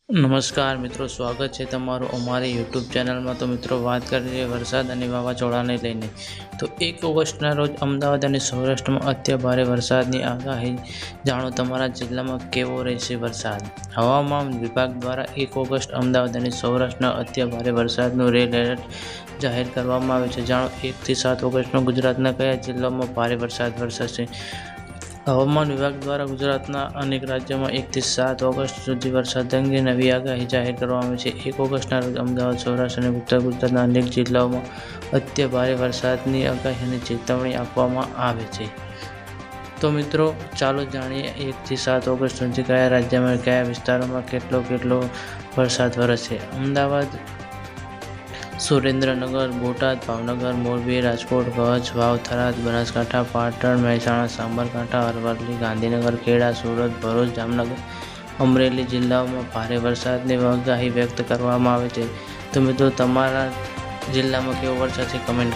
નમસ્કાર મિત્રો, સ્વાગત છે તમારું અમારી યુટ્યુબ ચેનલમાં। તો મિત્રો, વાત કરીએ વરસાદ અને વાવાઝોડાને લઈને। તો 1 ઓગસ્ટના રોજ અમદાવાદ અને સૌરાષ્ટ્રમાં અત્યંત ભારે વરસાદની આગાહી। જાણો તમારા જિલ્લામાં કેવો રહેશે વરસાદ। હવામાન વિભાગ દ્વારા 1 ઓગસ્ટ અમદાવાદ અને સૌરાષ્ટ્રના અત્યંત ભારે વરસાદનું રેડ એલર્ટ જાહેર કરવામાં આવ્યું છે। જાણો 1 થી 7 ઓગસ્ટમાં ગુજરાતના કયા જિલ્લાઓમાં ભારે વરસાદ વરસશે। હવામાન વિભાગ દ્વારા ગુજરાતના અનેક રાજ્યોમાં 1 થી 7 ઓગસ્ટ સુધી વરસાદ અંગે નવી આગાહી જાહેર કરવામાં આવી છે। 1 ઓગસ્ટના રોજ અમદાવાદ, સૌરાષ્ટ્ર અને ઉત્તર ગુજરાતના અનેક જિલ્લાઓમાં અત્યંત ભારે વરસાદની આગાહી અને ચેતવણી આપવામાં આવે છે। તો મિત્રો, ચાલો જાણીએ 1 થી 7 ઓગસ્ટ સુધી કયા રાજ્યમાં કયા વિસ્તારોમાં કેટલો વરસાદ વરસશે। અમદાવાદ, સુરેન્દ્રનગર, બોટાદ, ભાવનગર, મોરબી, રાજકોટ, કચ્છ, વાવ, થરાદ, બનાસકાંઠા, પાટણ, મહેસાણા, સાબરકાંઠા, અરવલ્લી, ગાંધીનગર, ખેડા, સુરત, ભરૂચ, જામનગર, અમરેલી જિલ્લાઓમાં ભારે વરસાદની આગાહી વ્યક્ત કરવામાં આવે છે। તો મિત્રો, તમારા જિલ્લામાં કેવો વરસાદ છે કમેન્ટ